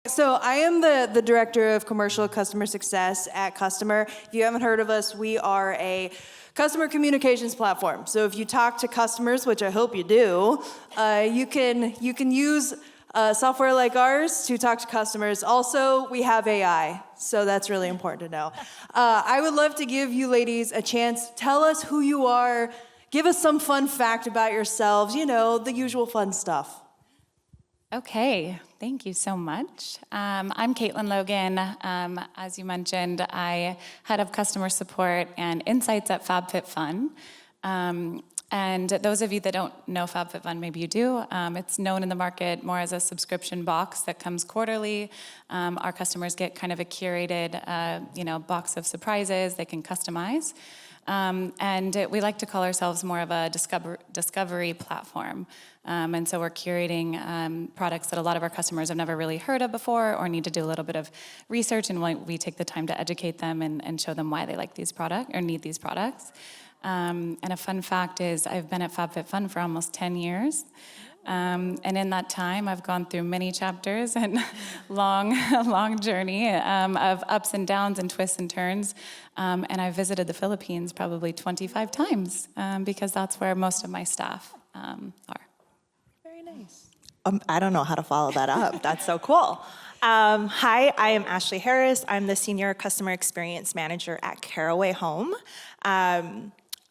So I am the Director of Commercial Customer Success at Kustomer. If you haven't heard of us, we are a customer communications platform. So if you talk to customers, which I hope you do, you can use software like ours to talk to customers. Also, we have AI, so that's really important to know. I would love to give you ladies a chance. Tell us who you are. Give us some fun fact about yourselves. You know, the usual fun stuff. Okay, thank you so much. I'm Caitlin Logan. As you mentioned, I head up customer support and insights at FabFitFun. And those of you that don't know FabFitFun, maybe you do. It's known in the market more as a subscription box that comes quarterly. Our customers get kind of a curated, box of surprises they can customize. And we like to call ourselves more of a discovery platform. And so we're curating products that a lot of our customers have never really heard of before or need to do a little bit of research, and we take the time to educate them and show them why they like these products or need these products. And a fun fact is I've been at FabFitFun for almost 10 years. And in that time, I've gone through many chapters and a long journey of ups and downs and twists and turns. And I've visited the Philippines probably 25 times because that's where most of my staff are. Very nice. I don't know how to follow that up. That's so cool. Hi, I am Ashley Harris. I'm the Senior Customer Experience Manager at Caraway Home.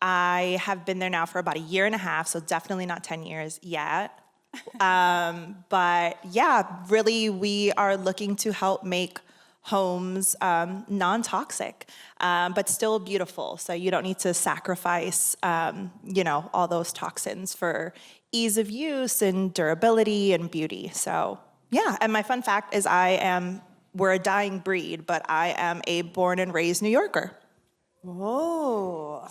I have been there now for about 1.5 years, so definitely not 10 years yet. But yeah, really we are looking to help make homes non-toxic, but still beautiful. So you don't need to sacrifice, all those toxins for ease of use and durability and beauty. So yeah, and my fun fact is we're a dying breed, but I am a born and raised New Yorker. Whoa.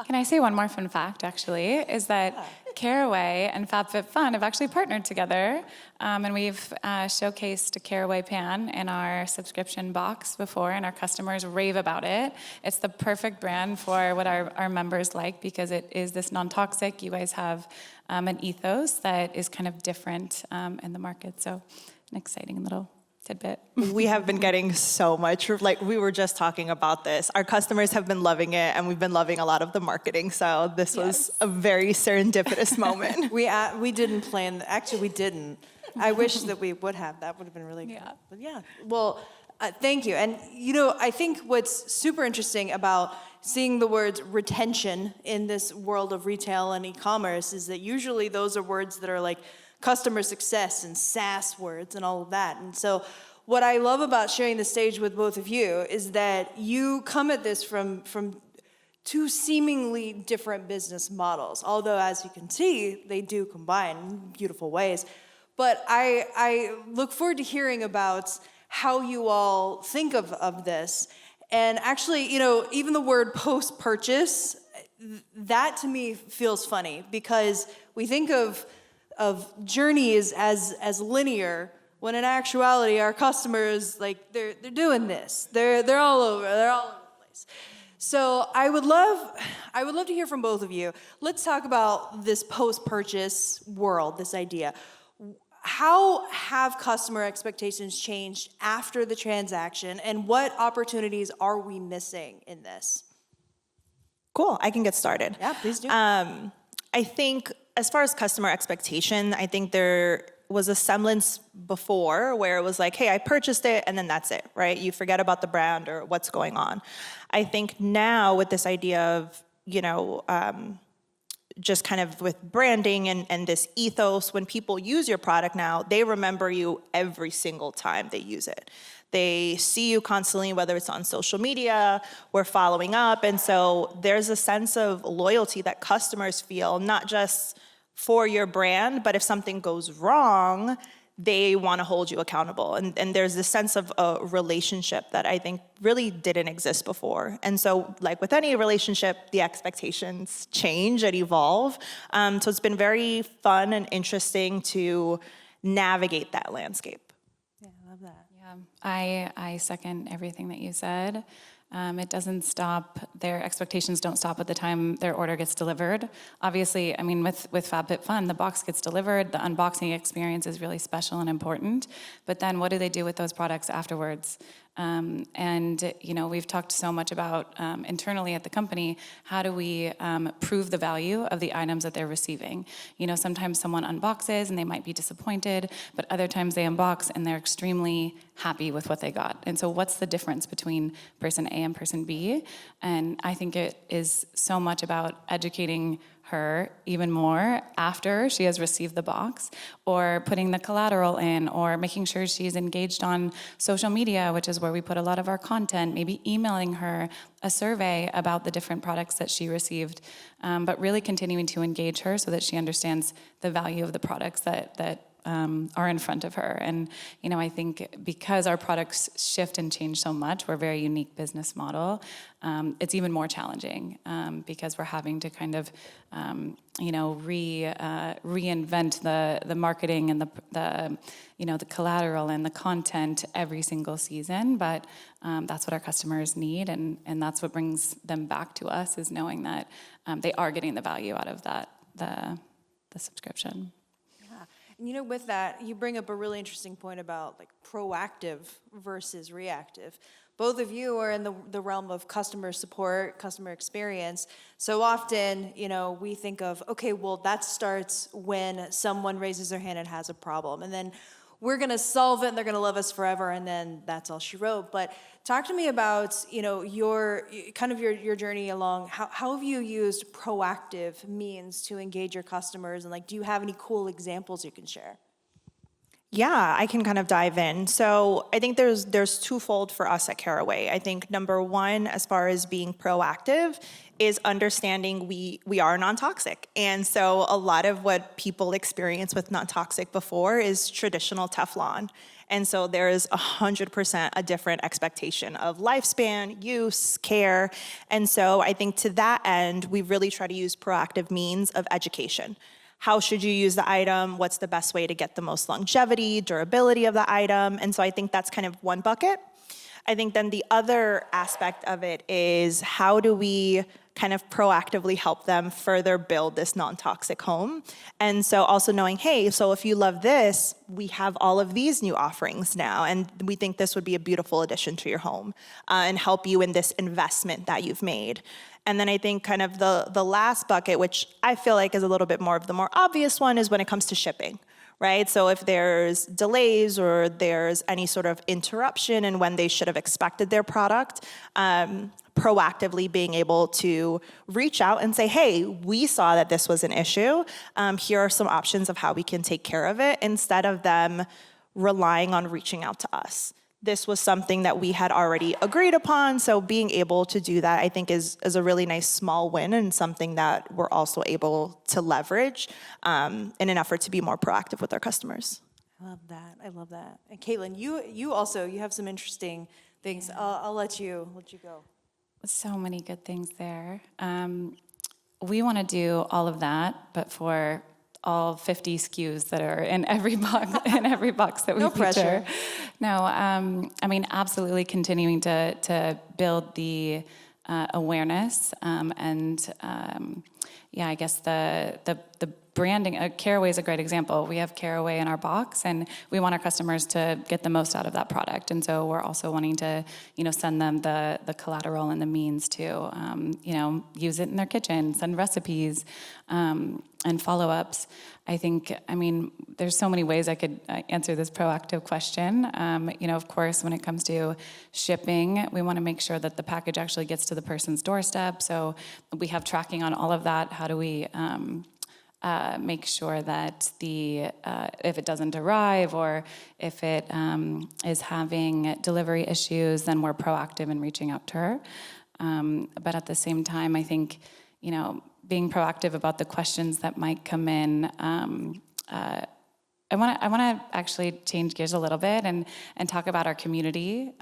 Can I say one more fun fact, actually, is that Caraway and FabFitFun have actually partnered together, and we've showcased a Caraway pan in our subscription box before, and our customers rave about it. It's the perfect brand for what our members like because it is this non-toxic. You guys have an ethos that is kind of different in the market, so an exciting little tidbit. We have been getting so much, we were just talking about this. Our customers have been loving it, and we've been loving a lot of the marketing. So this was a very serendipitous moment. We didn't plan. Actually, we didn't. I wish that we would have. That would have been really good. Yeah. But yeah. Well, thank you. And I think what's super interesting about seeing the words retention in this world of retail and e-commerce is that usually those are words that are like customer success and SaaS words and all of that. And so what I love about sharing the stage with both of you is that you come at this from two seemingly different business models, although as you can see, they do combine in beautiful ways. But I look forward to hearing about how you all think of this. And actually, even the word post-purchase, that to me feels funny because we think of journeys as linear, when in actuality our customers they're doing this. They're all over the place. So I would love to hear from both of you. Let's talk about this post-purchase world, this idea. How have customer expectations changed after the transaction, and what opportunities are we missing in this? Cool, I can get started. Yeah, please do. I think as far as customer expectation, I think there was a semblance before where it was like, hey, I purchased it and then that's it, right? You forget about the brand or what's going on. I think now with this idea of, just kind of with branding and this ethos, when people use your product now, they remember you every single time they use it. They see you constantly, whether it's on social media, we're following up. And so there's a sense of loyalty that customers feel, not just for your brand, but if something goes wrong, they want to hold you accountable. And there's this sense of a relationship that I think really didn't exist before. And so like with any relationship, the expectations change and evolve. So it's been very fun and interesting to navigate that landscape. Yeah, I love that. Yeah, I second everything that you said. It doesn't stop, their expectations don't stop at the time their order gets delivered. Obviously, I mean, with FabFitFun, the box gets delivered, the unboxing experience is really special and important, but then what do they do with those products afterwards? And, you know, we've talked so much about internally at the company, how do we prove the value of the items that they're receiving? You know, sometimes someone unboxes and they might be disappointed, but other times they unbox and they're extremely happy with what they got. And so what's the difference between person A and person B? And I think it is so much about educating her even more after she has received the box, or putting the collateral in, or making sure she's engaged on social media, which is where we put a lot of our content, maybe emailing her a survey about the different products that she received, but really continuing to engage her so that she understands the value of the products that are in front of her. And, you know, I think because our products shift and change so much, we're a very unique business model, it's even more challenging because we're having to kind of, you know, reinvent the marketing and the you know, the collateral and the content every single season. But that's what our customers need, and that's what brings them back to us, is knowing that they are getting the value out of that, the subscription. And you know, with that, you bring up a really interesting point about like proactive versus reactive. Both of you are in the realm of customer support, customer experience. So often, you know, we think of, okay, well, that starts when someone raises their hand and has a problem. And then we're going to solve it and they're going to love us forever. And then that's all she wrote. But talk to me about, you know, your journey along. How have you used proactive means to engage your customers? And like, do you have any cool examples you can share? Yeah, I can kind of dive in. So I think there's twofold for us at Caraway. I think number one, as far as being proactive, is understanding we are non-toxic. And so a lot of what people experience with non-toxic before is traditional Teflon. And so there is 100% a different expectation of lifespan, use, care. And so I think to that end, we really try to use proactive means of education. How should you use the item? What's the best way to get the most longevity, durability of the item? And so I think that's kind of one bucket. I think then the other aspect of it is, how do we kind of proactively help them further build this non-toxic home? And so also knowing, hey, so if you love this, we have all of these new offerings now, and we think this would be a beautiful addition to your home and help you in this investment that you've made. And then I think kind of the last bucket, which I feel like is a little bit more of the more obvious one, is when it comes to shipping, right? So if there's delays or there's any sort of interruption in when they should have expected their product, proactively being able to reach out and say, hey, we saw that this was an issue. Here are some options of how we can take care of it, instead of them relying on reaching out to us. This was something that we had already agreed upon, so being able to do that, I think, is a really nice small win, and something that we're also able to leverage in an effort to be more proactive with our customers. I love that. I love that. And Caitlin, you also have some interesting things. Yeah. I'll let you go. So many good things there. We want to do all of that, but for all 50 SKUs that are in every box that we no feature. Pressure. No, I mean, absolutely continuing to build the awareness and yeah, I guess the branding. Caraway is a great example. We have Caraway in our box, and we want our customers to get the most out of that product. And so we're also wanting to, you know, send them the collateral and the means to, you know, use it in their kitchen, send recipes, and follow-ups. I think, I mean, there's so many ways I could answer this proactive question. You know, of course, when it comes to shipping, we want to make sure that the package actually gets to the person's doorstep. So we have tracking on all of that. How do we make sure that if it doesn't arrive, or if it is having delivery issues, then we're proactive in reaching out to her. But at the same time, I think, you know, being proactive about the questions that might come in I want to actually change gears a little bit and talk about our community,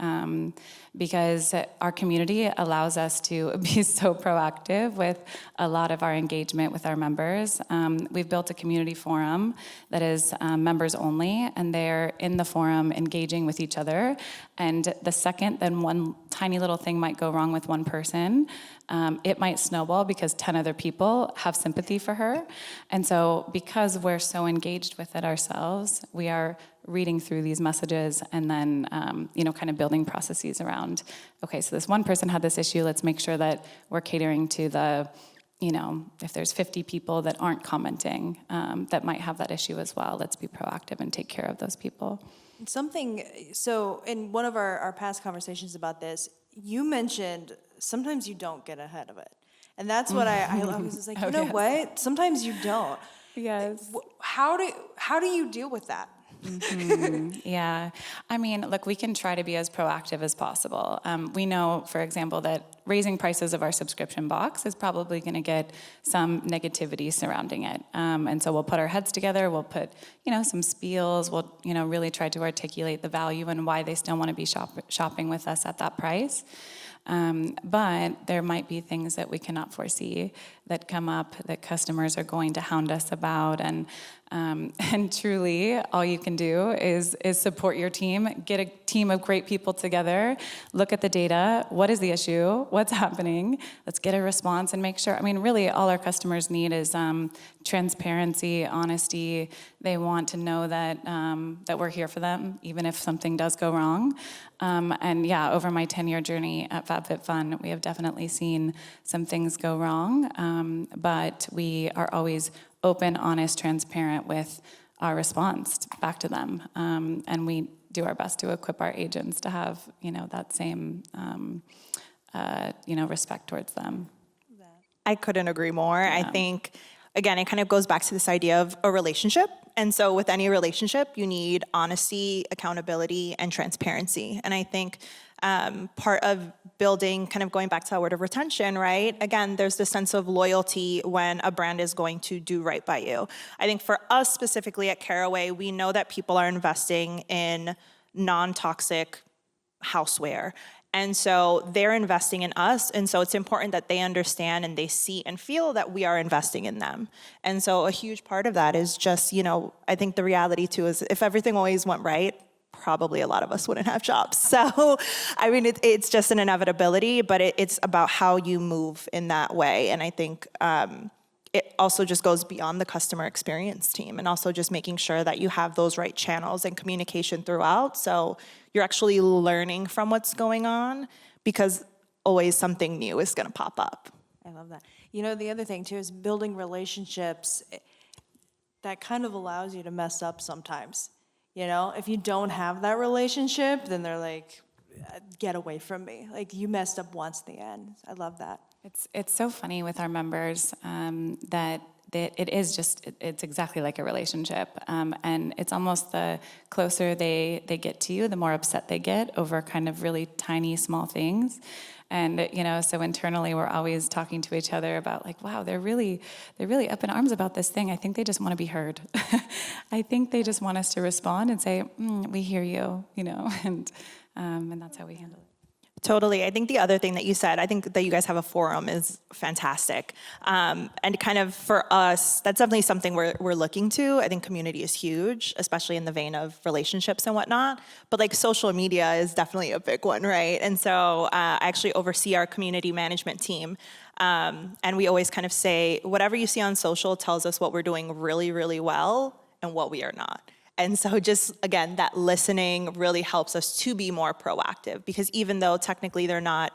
because our community allows us to be so proactive with a lot of our engagement with our members. We've built a community forum that is members only, and they're in the forum engaging with each other. And the second then one tiny little thing might go wrong with one person, it might snowball because 10 other people have sympathy for her. And so because we're so engaged with it ourselves, we are reading through these messages and then, kind of building processes around, okay, so this one person had this issue, let's make sure that we're catering to the, if there's 50 people that aren't commenting that might have that issue as well, let's be proactive and take care of those people. So in one of our past conversations about this, you mentioned sometimes you don't get ahead of it. And that's what I was just like, yes. what? Sometimes you don't. Yes. How do you deal with that? Yeah. I mean, look, we can try to be as proactive as possible. We know, for example, that raising prices of our subscription box is probably going to get some negativity surrounding it. And so we'll put our heads together, we'll put, some spiels, we'll, really try to articulate the value and why they still want to be shopping with us at that price. But there might be things that we cannot foresee that come up that customers are going to hound us about, and truly all you can do is support your team, get a team of great people together, look at the data, what is the issue, what's happening, let's get a response and make sure. I mean, really all our customers need is transparency, honesty. They want to know that that we're here for them, even if something does go wrong. And yeah, over my 10-year journey at FabFitFun, we have definitely seen some things go wrong, but we are always open, honest, transparent with our response back to them. And we do our best to equip our agents to have, that same, respect towards them. I couldn't agree more. Yeah. I think, again, it kind of goes back to this idea of a relationship. And so with any relationship, you need honesty, accountability, and transparency. And I think part of building, kind of going back to that word of retention, right? Again, there's this sense of loyalty when a brand is going to do right by you. I think for us specifically at Caraway, we know that people are investing in non-toxic houseware. And so they're investing in us. And so it's important that they understand and they see and feel that we are investing in them. And so a huge part of that is just, I think the reality too is if everything always went right, probably a lot of us wouldn't have jobs. So, I mean, it's just an inevitability, but it's about how you move in that way. And I think it also just goes beyond the customer experience team and also just making sure that you have those right channels and communication throughout. So you're actually learning from what's going on because always something new is going to pop up. I love that. The other thing too is building relationships. That kind of allows you to mess up sometimes. If you don't have that relationship, then they're like, get away from me. Like you messed up once in the end. I love that. It's so funny with our members that it's exactly like a relationship. And it's almost the closer they get to you, the more upset they get over kind of really tiny, small things. And, so internally we're always talking to each other about like, wow, they're really up in arms about this thing. I think they just want to be heard. I think they just want us to respond and say, we hear you, and that's how we handle it. Totally. I think the other thing that you said, I think that you guys have a forum is fantastic. And kind of for us, that's definitely something we're looking to. I think community is huge, especially in the vein of relationships and whatnot. But like social media is definitely a big one, right? And so I actually oversee our community management team. And we always kind of say, whatever you see on social tells us what we're doing really, really well and what we are not. And so just, again, that listening really helps us to be more proactive because even though technically they're not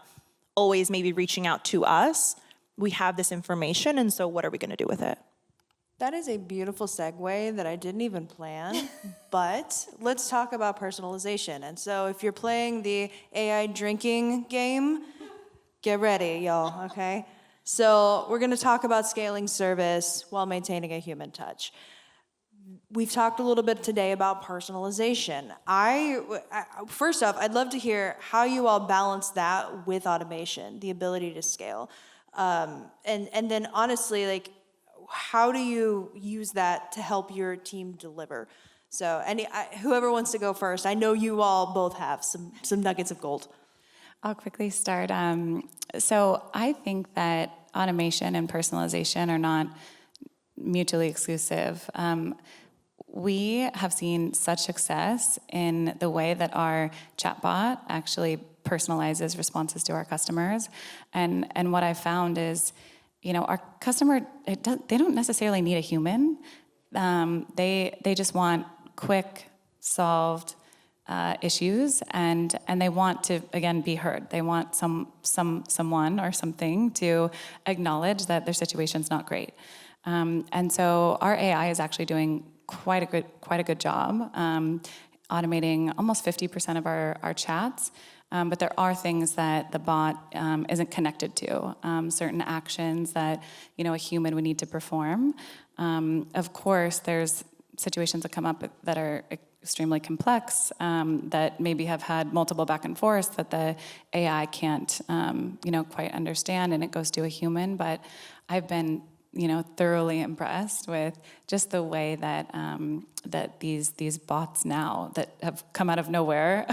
always maybe reaching out to us, we have this information. And so what are we going to do with it? That is a beautiful segue that I didn't even plan, but let's talk about personalization. And so if you're playing the AI drinking game, get ready, y'all, okay? So we're going to talk about scaling service while maintaining a human touch. We've talked a little bit today about personalization. First off, I'd love to hear how you all balance that with automation, the ability to scale. And then honestly, like, how do you use that to help your team deliver? So whoever wants to go first, I know you all both have some nuggets of gold. I'll quickly start. So I think that automation and personalization are not mutually exclusive. We have seen such success in the way that our chatbot actually personalizes responses to our customers. And what I found is, our customer, they don't necessarily need a human. They just want quick, solved issues, and they want to, again, be heard. They want someone or something to acknowledge that their situation's not great. And so our AI is actually doing quite a good job automating almost 50% of our chats. But there are things that the bot isn't connected to, certain actions that a human would need to perform. Of course, there's situations that come up that are extremely complex, that maybe have had multiple back and forths that the AI can't quite understand, and it goes to a human. But I've been thoroughly impressed with just the way that that these bots now that have come out of nowhere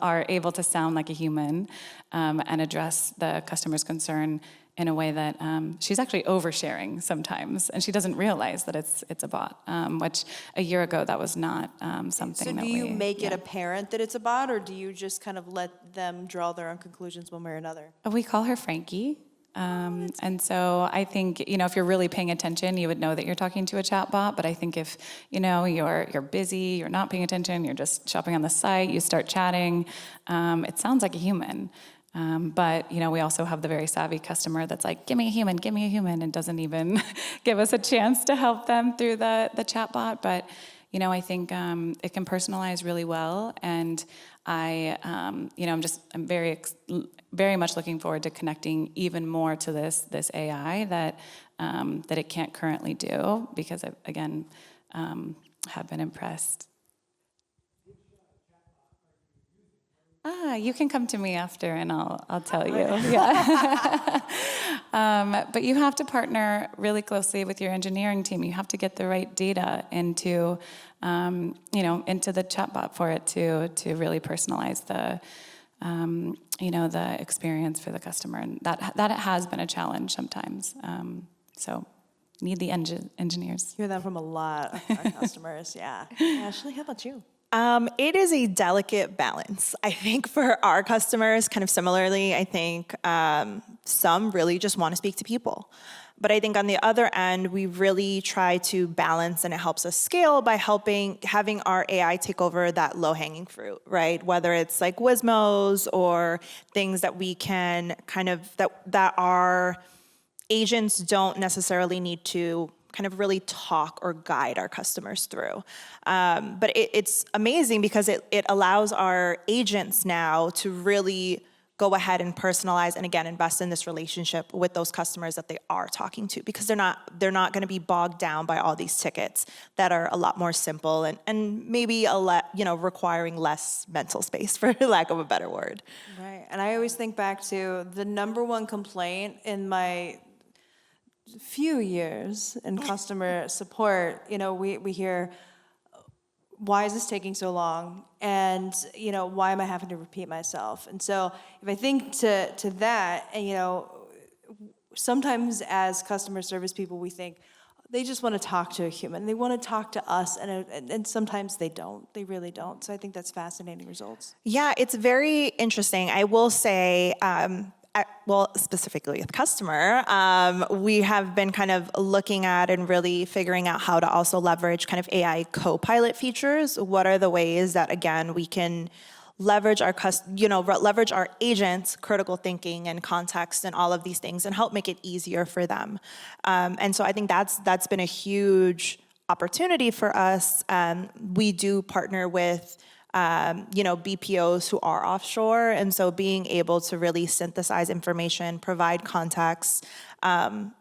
are able to sound like a human and address the customer's concern in a way that she's actually oversharing sometimes, and she doesn't realize that it's a bot, which a year ago that was not something. So do you make it apparent that it's a bot, or do you just kind of let them draw their own conclusions one way or another? We call her Frankie. And so I think, if you're really paying attention, you would know that you're talking to a chatbot. But I think if, you're busy, you're not paying attention, you're just shopping on the site, you start chatting, it sounds like a human. But, we also have the very savvy customer that's like, give me a human, and doesn't even give us a chance to help them through the chatbot. But, I think it can personalize really well. And I'm very much looking forward to connecting even more to this AI that it can't currently do, because I, again, have been impressed. You can come to me after and I'll tell you. Yeah. But you have to partner really closely with your engineering team. You have to get the right data into the chatbot for it to really personalize the experience for the customer, and that has been a challenge sometimes. So need the engineers. Hear that from a lot of our customers. Yeah. Ashley, how about you? It is a delicate balance. I think for our customers, kind of similarly, I think some really just want to speak to people. But I think on the other end, we really try to balance, and it helps us scale by having our AI take over that low-hanging fruit, right? Whether it's like Wizmos or things that we can kind of, that our agents don't necessarily need to kind of really talk or guide our customers through. But it's amazing because it allows our agents now to really go ahead and personalize and, again, invest in this relationship with those customers that they are talking to, because they're not going to be bogged down by all these tickets that are a lot more simple and maybe requiring less mental space, for lack of a better word. Right. And I always think back to the number one complaint in my few years in customer support. We hear, why is this taking so long? And, why am I having to repeat myself? And so if I think to that, and, sometimes as customer service people, we think they just want to talk to a human. They want to talk to us, and sometimes they don't. They really don't. So I think that's fascinating results. Yeah, it's very interesting. I will say, specifically with customer, we have been kind of looking at and really figuring out how to also leverage kind of AI co-pilot features. What are the ways that, again, we can leverage leverage our agents' critical thinking and context and all of these things, and help make it easier for them. And so I think that's been a huge opportunity for us. We do partner with BPOs who are offshore. And so being able to really synthesize information, provide context,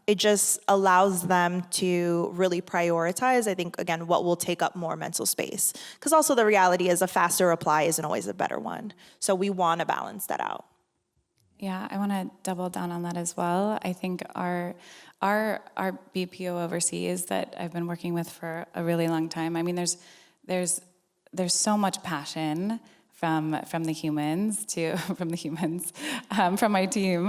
it just allows them to really prioritize, I think, again, what will take up more mental space. Because also the reality is a faster reply isn't always a better one. So we want to balance that out. Yeah, I want to double down on that as well. I think our BPO overseas that I've been working with for a really long time, I mean, there's there's so much passion from the humans to from my team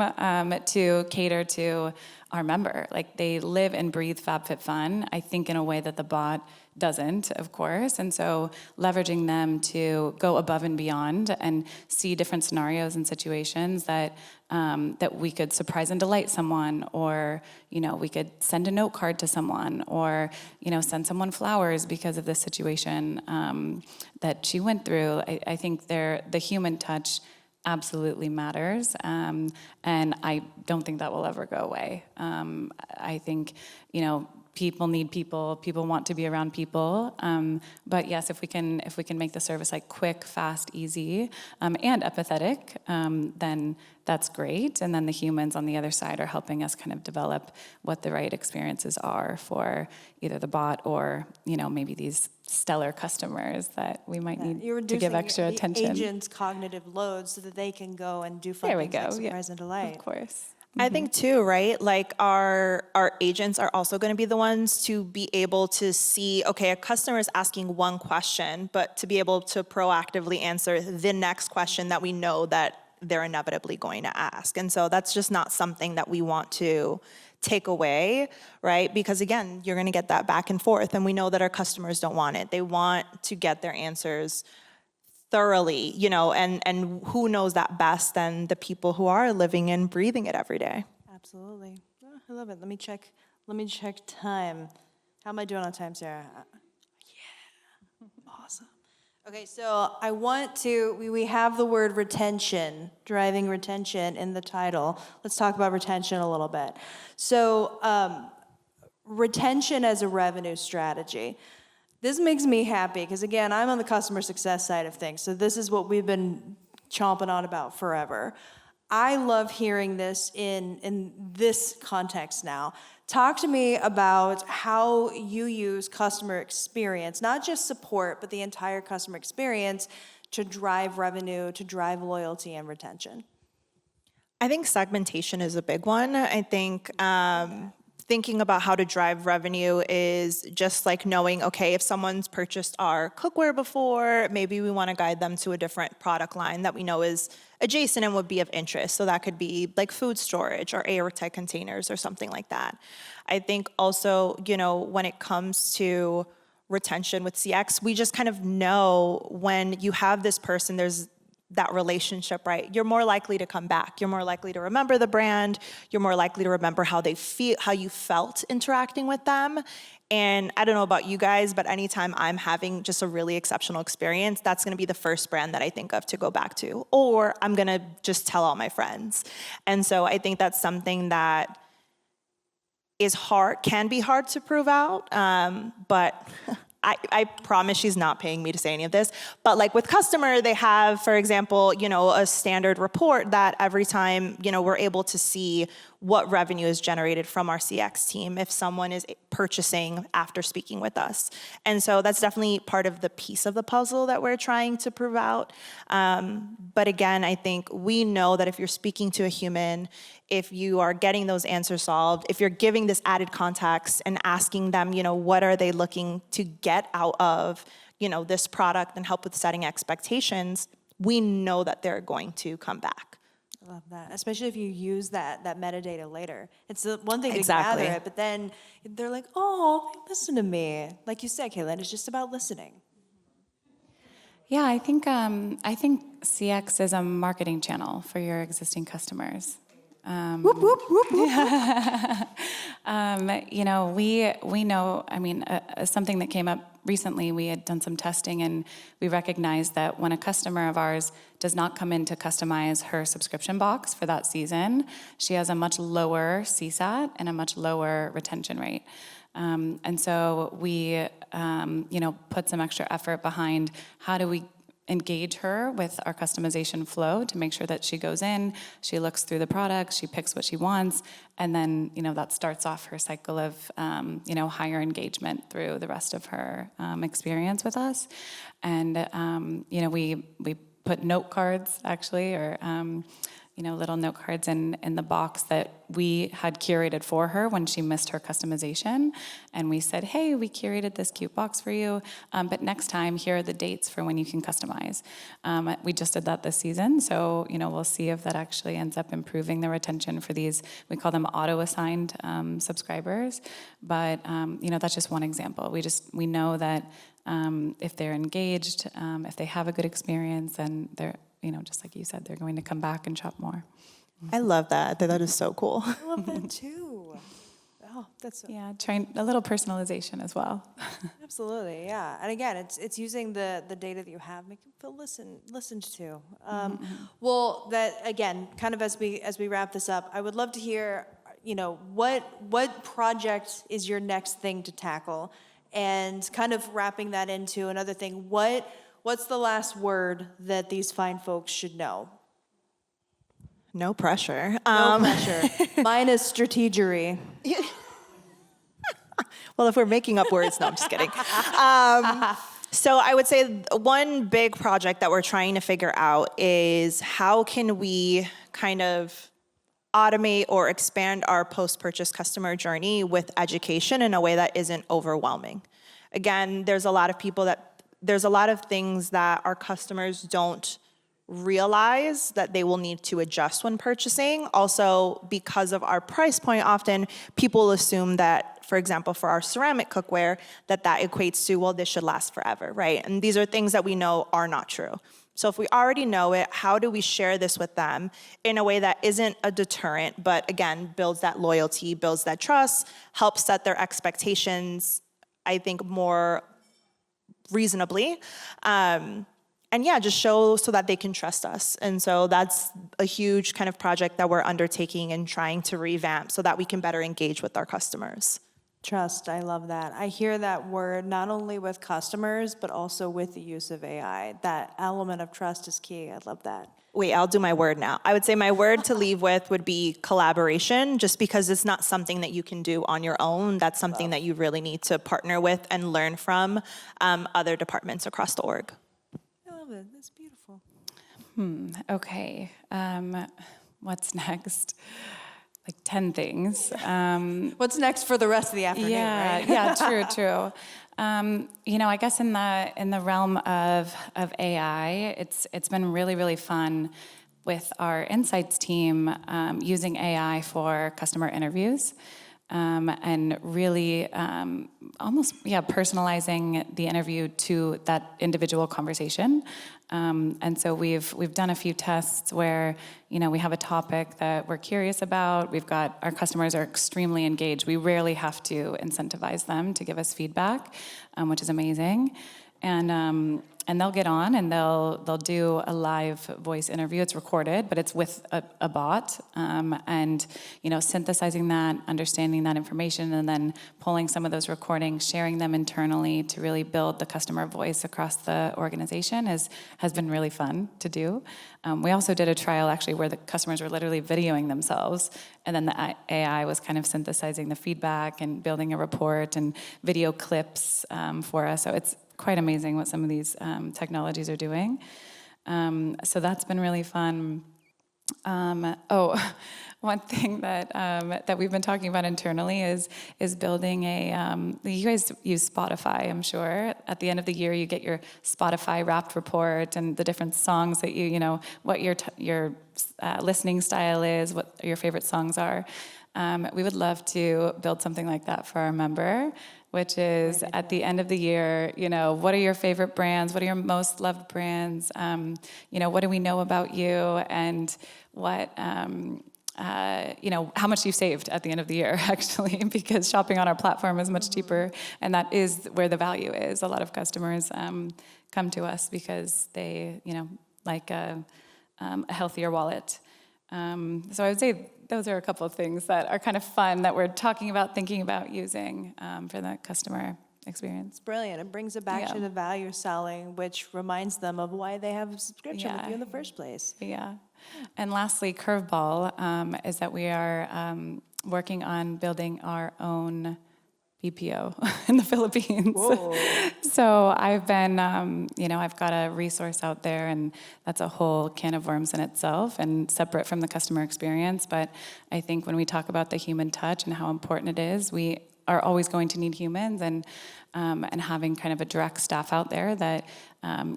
to cater to our member. Like, they live and breathe FabFitFun, I think, in a way that the bot doesn't, of course. And so leveraging them to go above and beyond and see different scenarios and situations that that we could surprise and delight someone, or, you know, we could send a note card to someone, or, you know, send someone flowers because of this situation that she went through. I think the human touch absolutely matters, and I don't think that will ever go away. I think, you know, people need people. People want to be around people. But yes, if we can make the service like quick, fast, easy, and empathetic, then that's great. And then the humans on the other side are helping us kind of develop what the right experiences are for either the bot or, you know, maybe these stellar customers that we might need to give extra attention. Agents' cognitive load so that they can go and do fun There we things go. like surprise and delight. Of course. I think too, right? Like, our agents are also going to be the ones to be able to see, okay, a customer is asking one question, but to be able to proactively answer the next question that we know that they're inevitably going to ask. And so that's just not something that we want to take away, right? Because again, you're going to get that back and forth, and we know that our customers don't want it. They want to get their answers thoroughly, you know, and who knows that best than the people who are living and breathing it every day. Absolutely. Oh, I love it. Let me check time. How am I doing on time, Sarah? Yeah. Awesome. Okay, so I want to, we have the word retention, driving retention in the title. Let's talk about retention a little bit. So retention as a revenue strategy. This makes me happy because, again, I'm on the customer success side of things, so this is what we've been chomping on about forever. I love hearing this in this context now. Talk to me about how you use customer experience, not just support, but the entire customer experience to drive revenue, to drive loyalty and retention. I think segmentation is a big one. I think thinking about how to drive revenue is just like knowing, okay, if someone's purchased our cookware before, maybe we want to guide them to a different product line that we know is adjacent and would be of interest. So that could be like food storage or airtight containers or something like that. I think also, you know, when it comes to retention with CX, we just kind of know when you have this person, there's that relationship, right? You're more likely to come back. You're more likely to remember the brand. You're more likely to remember how they feel, how you felt interacting with them. And I don't know about you guys, but anytime I'm having just a really exceptional experience, that's going to be the first brand that I think of to go back to, or I'm going to just tell all my friends. And so I think that's something that is hard, can be hard to prove out, but I promise she's not paying me to say any of this, but like with Kustomer, they have, for example, you know, a standard report that every time, you know, we're able to see what revenue is generated from our CX team if someone is purchasing after speaking with us. And so that's definitely part of the piece of the puzzle that we're trying to prove out. But again, I think we know that if you're speaking to a human, if you are getting those answers solved, if you're giving this added context and asking them, you know, what are they looking to get out of, you know, this product and help with setting expectations, we know that they're going to come back. I love that, especially if you use that metadata later. It's the one thing Exactly. to gather it, but then they're like, oh, listen to me. Like you said, Caitlin, it's just about listening. Yeah, I think CX is a marketing channel for your existing customers. Whoop, whoop, whoop, whoop. You know, we know, I mean, something that came up recently, we had done some testing and we recognized that when a customer of ours does not come in to customize her subscription box for that season, she has a much lower CSAT and a much lower retention rate. And so we, you know, put some extra effort behind how do we engage her with our customization flow to make sure that she goes in, she looks through the product, she picks what she wants, and then, you know, that starts off her cycle of, you know, higher engagement through the rest of her experience with us. And, you know, we put note cards, actually, or little note cards in the box that we had curated for her when she missed her customization. And we said, hey, we curated this cute box for you, but next time, here are the dates for when you can customize. We just did that this season, so we'll see if that actually ends up improving the retention for these, we call them auto-assigned subscribers. But that's just one example. We know that if they're engaged, if they have a good experience, then they're, just like you said, they're going to come back and shop more. I love that. I think that is so cool. I love that too. Oh, that's so Yeah, trying a little personalization as well. absolutely, yeah. And again, it's using the data that you have, make you feel listened to. Well, that again, kind of as we wrap this up, I would love to hear, what project is your next thing to tackle, and kind of wrapping that into another thing. What's the last word that these fine folks should know? No pressure. No pressure. Mine is strategery. Well, if we're making up words, no, I'm just kidding. So I would say one big project that we're trying to figure out is how can we kind of automate or expand our post-purchase customer journey with education in a way that isn't overwhelming. Again, there's a lot of things that our customers don't realize that they will need to adjust when purchasing. Also, because of our price point, often people assume that, for example, for our ceramic cookware, that equates to, well, this should last forever, right? And these are things that we know are not true. So if we already know it, how do we share this with them in a way that isn't a deterrent, but again, builds that loyalty, builds that trust, helps set their expectations, I think, more reasonably. And yeah, just show so that they can trust us. And so that's a huge kind of project that we're undertaking and trying to revamp so that we can better engage with our customers. Trust, I love that. I hear that word not only with customers, but also with the use of AI. That element of trust is key. I love that. Wait, I'll do my word now. I would say my word to leave with would be collaboration, just because it's not something that you can do on your own. That's something that you really need to partner with and learn from other departments across the org. I love it. That's beautiful. Okay, what's next? Like 10 things. What's next for the rest of the afternoon, right? Yeah, true. I guess in the realm of AI, it's been really fun with our insights team using AI for customer interviews. And really personalizing the interview to that individual conversation. And so we've done a few tests where, we have a topic that we're curious about. Our customers are extremely engaged. We rarely have to incentivize them to give us feedback, which is amazing. And they'll get on and they'll do a live voice interview. It's recorded, but it's with a bot, and synthesizing that, understanding that information, and then pulling some of those recordings, sharing them internally to really build the customer voice across the organization has been really fun to do. We also did a trial actually where the customers were literally videoing themselves, and then the AI was kind of synthesizing the feedback and building a report and video clips for us. So it's quite amazing what some of these technologies are doing. So that's been really fun. One thing that we've been talking about internally is building you guys use Spotify, I'm sure. At the end of the year, you get your Spotify Wrapped report and the different songs that what your listening style is, what your favorite songs are. We would love to build something like that for our member, which is at the end of the year, what are your favorite brands? What are your most loved brands? What do we know about you? And what, how much you've saved at the end of the year, actually, because shopping on our platform is much cheaper, and that is where the value is. A lot of customers come to us because they, like a healthier wallet. So I would say those are a couple of things that are kind of fun that we're talking about, thinking about using for the customer experience. Brilliant. It brings it back to the value selling, which reminds them of why they have a subscription with you in the first place. Yeah. And lastly, curveball is that we are working on building our own BPO in the Philippines. So I've been, I've got a resource out there, and that's a whole can of worms in itself and separate from the customer experience. But I think when we talk about the human touch and how important it is, we are always going to need humans, and having kind of a direct staff out there that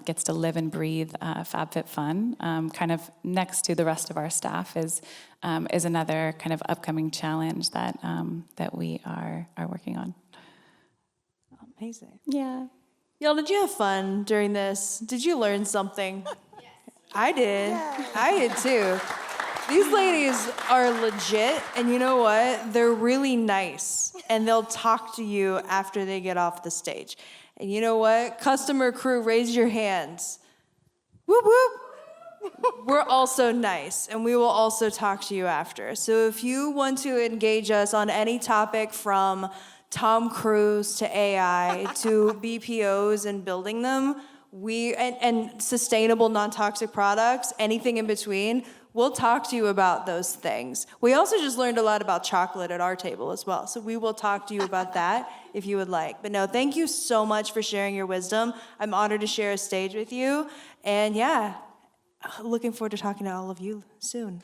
gets to live and breathe FabFitFun, kind of next to the rest of our staff, is another kind of upcoming challenge that we are working on. Amazing. Yeah. Y'all, did you have fun during this? Did you learn something? Yes. I did. Yeah. I did too. These ladies are legit, and you know what? They're really nice, and they'll talk to you after they get off the stage. And you know what? Customer crew, raise your hands. Whoop, whoop. We're also nice, and we will also talk to you after. So if you want to engage us on any topic from Tom Cruise to AI to BPOs and building them, and sustainable non-toxic products, anything in between, we'll talk to you about those things. We also just learned a lot about chocolate at our table as well, so we will talk to you about that if you would like. But no, thank you so much for sharing your wisdom. I'm honored to share a stage with you, and yeah, looking forward to talking to all of you soon.